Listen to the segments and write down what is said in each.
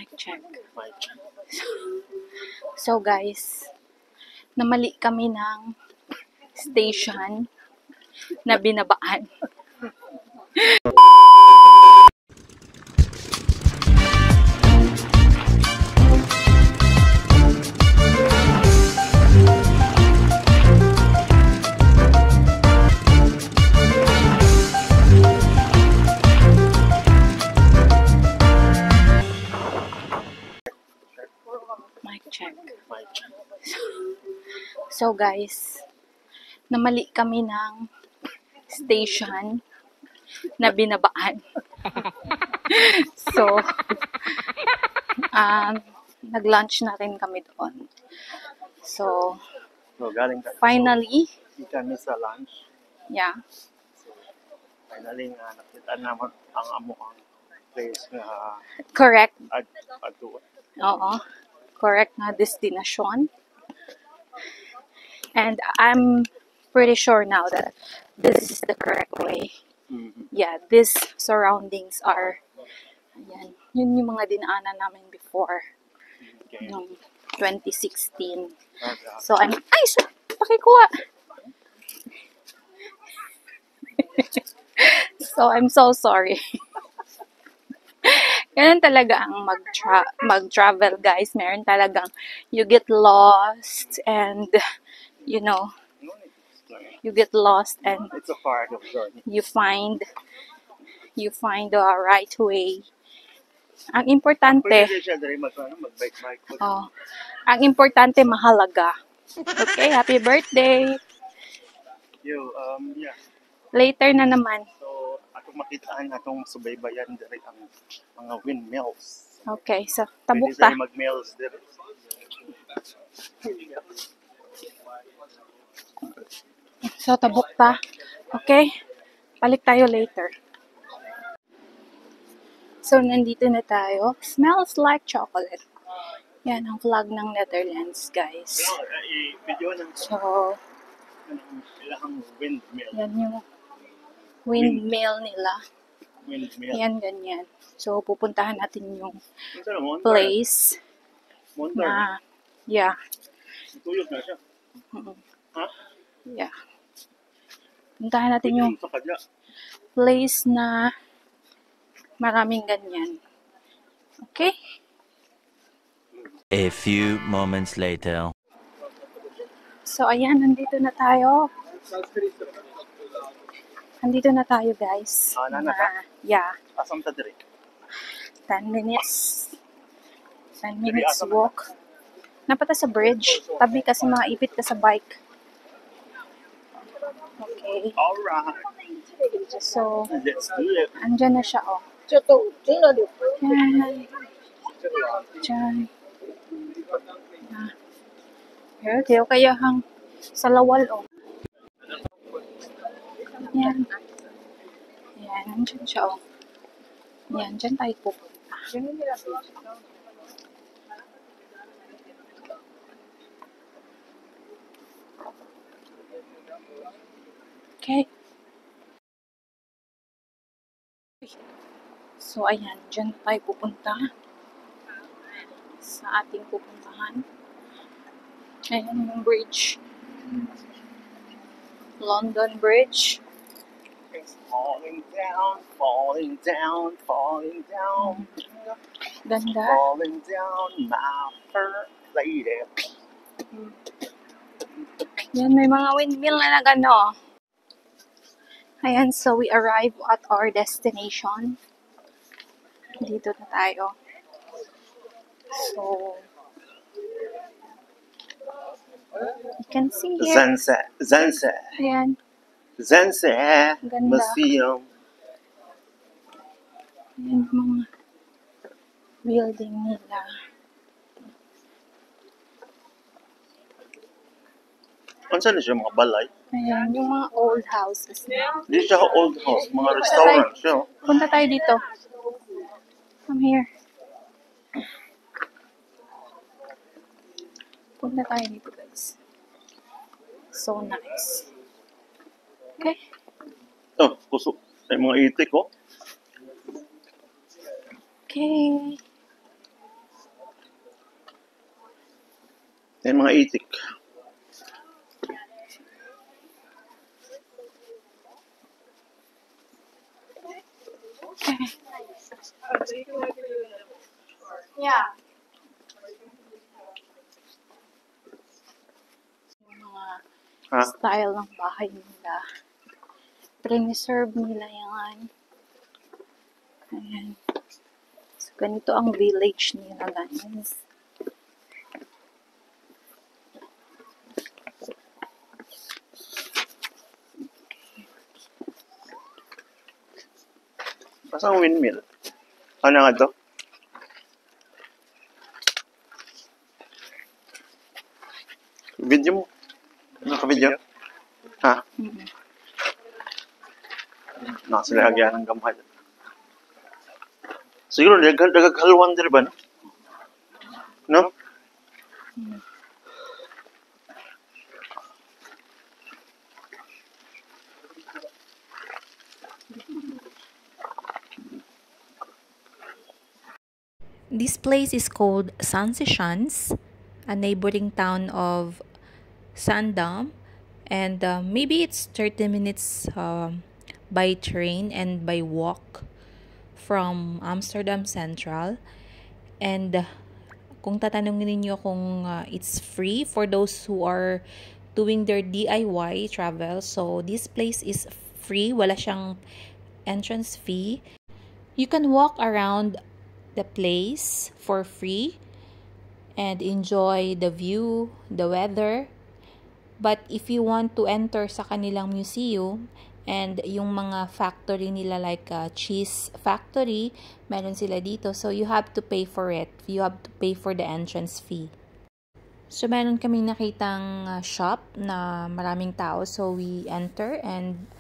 Mic check. So guys, namali kami ng station na binabaan. Mic check. So guys, namali kami ng station na binabaan. So, nag-lunch na rin kami doon. So, finally, kami sa lunch. yeah. So, finally nga nakita naman ang amuang place na Correct. ato. Oo. Correct na destination. And I'm pretty sure now that this is the correct way. Mm-hmm. Yeah, these surroundings are, ayan, yun yung mga dinaanan namin before, Okay. noong 2016. So, pakikuha. So, I'm so sorry. Ganun talaga ang mag-travel, guys. Meron talagang, you get lost and, you know, you get lost and It's a part of journey. you find the right way. Ang importante, Pwede siya dahil mag-bike. ang importante mahalaga. Okay, happy birthday. Yeah. Later na naman. So, atong makitaan atong subaybayan diri ang mga windmills. Okay, so Pwede tabuk ta. diri mag-mills diri. So tabuk ta. Okay? Balik tayo later. So, nandito na tayo. Smells like chocolate. Yan ang flag ng Netherlands, guys. Video ng So, ilang windmill. yan yung windmill nila. Windmill. Yan, ganyan. So, pupuntahan natin yung Ito na mo. place Montar. na, yeah. Tuyok na siya. Mm-mm. Ha? Yeah. Puntahan natin yung Sa kadya. place na maraming ganyan. Okay? A few moments later. So, ayan, nandito na tayo. Nandito na tayo, guys. Nana ka? Yeah. Asam ta diri. 10 minutes. 10 minutes walk. Napata sa bridge. Tabi kasi mga ipit ka sa bike. Okay. Alright. So, Let's do it. andyan na siya, oh. Yan. Diyan. Okay, kaya hang sa lawal, oh. Yan. Yan, andyan siya, oh. Yan, dyan tayo pupunta. Okay. So, ayan, dyan tayo pupunta sa ating pupuntahan. Ayan yung bridge. London Bridge. It's falling down, falling down, falling down. Ganda. Falling down, my first lady. Yan, may mga windmill na nagano. Ayan, so we arrive at our destination. Dito na tayo. So, you can see here. Zanse. Ayan. Zanse Ganda. Museum. Ayan mga building nila. Ano saan siya mga balay? Ayan, yung mga old houses na. Hindi siya old house, mga restaurant siya. Punta tayo dito. Come here. Punta tayo dito, guys. So nice. Okay. Oh, kusok. Ay mga itik, oh. Okay. Yan mga itik. Yeah. Yung mga Ha? style ng bahay nila. Preserve nila yan. Ayan. So, ganito ang village nila, guys. Pasang windmill. Ano nga to? Video mo. Ano ka video? Ha? Mm-hmm. Nakasilagyan ng gamay. Siguro, nagaghalwan din ba? No? This place is called San Sechans, a neighboring town of Sandam, and maybe it's 30 minutes by train and by walk from Amsterdam Central. And kung tatanungin niyo kung it's free for those who are doing their DIY travel, so this place is free, wala siyang entrance fee. You can walk around the place for free and enjoy the view, the weather. But if you want to enter sa kanilang museum and yung mga factory nila like cheese factory, meron sila dito. So you have to pay for it. You have to pay for the entrance fee. So meron kaming nakitang shop na maraming tao. So we enter and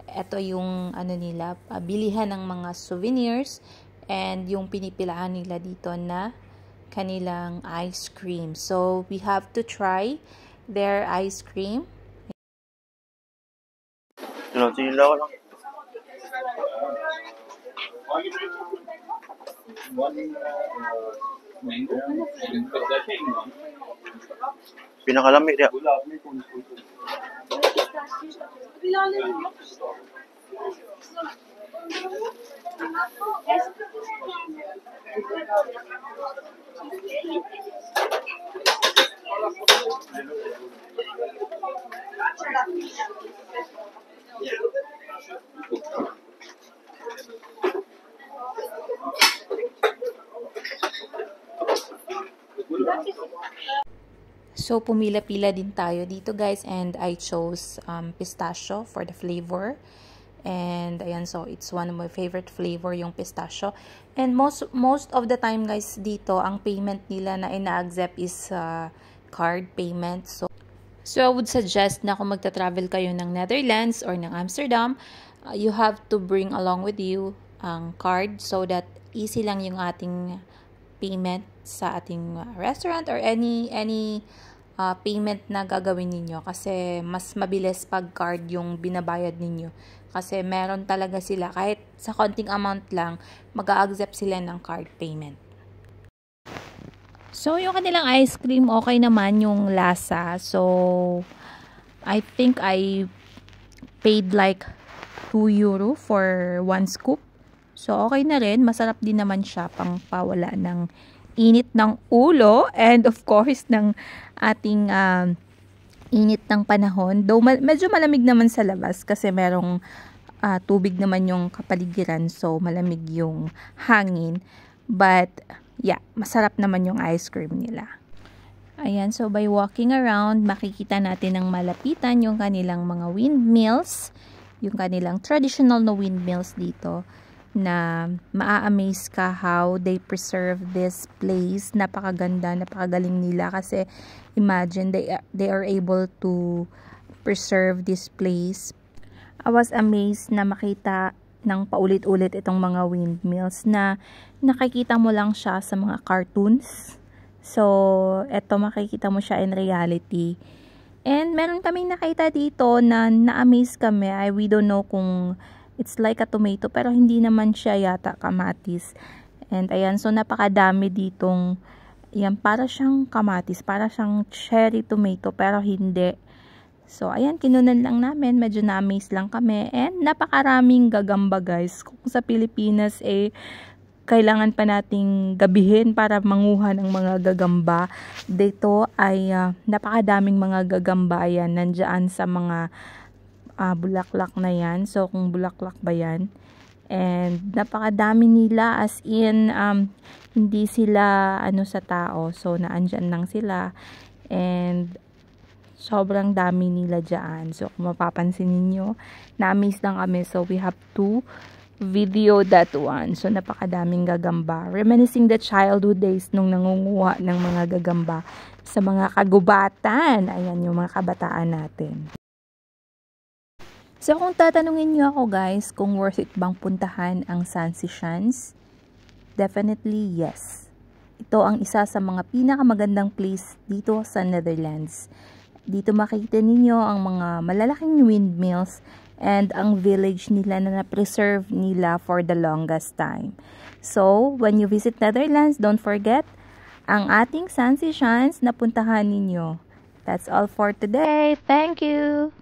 ito yung ano nila, bilihan ng mga souvenirs. And yung pinipilaan nila dito na kanilang ice cream. So, we have to try their ice cream. Sila ko lang. Pinakalamig niya. So, pumila-pila din tayo dito guys, and I chose pistachio for the flavor. And ayan, so it's one of my favorite flavor, yung pistachio. And most of the time guys dito, ang payment nila na ina-accept is card payment. So I would suggest na kung magta-travel kayo ng Netherlands or ng Amsterdam, you have to bring along with you ang card so that easy lang yung ating payment sa ating restaurant or any payment na gagawin ninyo, kasi mas mabilis pag card yung binabayad ninyo. Kasi meron talaga sila, kahit sa konting amount lang, mag-a-accept sila ng card payment. So, yung kanilang ice cream, okay naman yung lasa. So, I think I paid like 2 euro for 1 scoop. So, okay na rin. Masarap din naman siya, pang pawala ng init ng ulo. And of course, ng ating init ng panahon. Though medyo malamig naman sa labas kasi merong tubig naman yung kapaligiran, so malamig yung hangin. But yeah, masarap naman yung ice cream nila. Ayan, so by walking around, makikita natin ng malapitan yung kanilang mga windmills, yung kanilang traditional na windmills dito, na maa-amaze ka how they preserve this place. Napakaganda, napakagaling nila kasi imagine they are able to preserve this place. I was amazed na makita ng paulit-ulit itong mga windmills na nakikita mo lang siya sa mga cartoons. So, eto makikita mo siya in reality. And meron kaming nakita dito na na-amaze kami. We don't know kung it's like a tomato, pero hindi naman siya yata kamatis. And ayan, so napakadami ditong Yan, para siyang kamatis, para siyang cherry tomato, pero hindi. So, ayan, kinunan lang namin. Medyo na-amaze lang kami. And napakaraming gagamba, guys. Kung sa Pilipinas, kailangan pa nating gabihin para manguha ng mga gagamba. Dito ay napakadaming mga gagamba. Ayan, nandyan sa mga bulaklak na yan. So, kung bulaklak ba yan? And napakadami nila, as in hindi sila sa tao, so naandyan lang sila, and sobrang dami nila dyan. So kung mapapansin ninyo, na-amaze lang kami, so we have to video that one. So napakadaming gagamba, reminiscing the childhood days nung nangunguha ng mga gagamba sa mga kagubatan. Ayan yung mga kabataan natin. So, kung tatanungin niyo ako, guys, kung worth it bang puntahan ang Saint-Saëns, definitely yes. Ito ang isa sa mga pinakamagandang place dito sa Netherlands. Dito makikita ninyo ang mga malalaking windmills and ang village nila na na-preserve nila for the longest time. So, when you visit Netherlands, don't forget ang ating Saint-Saëns na puntahan ninyo. That's all for today. Thank you!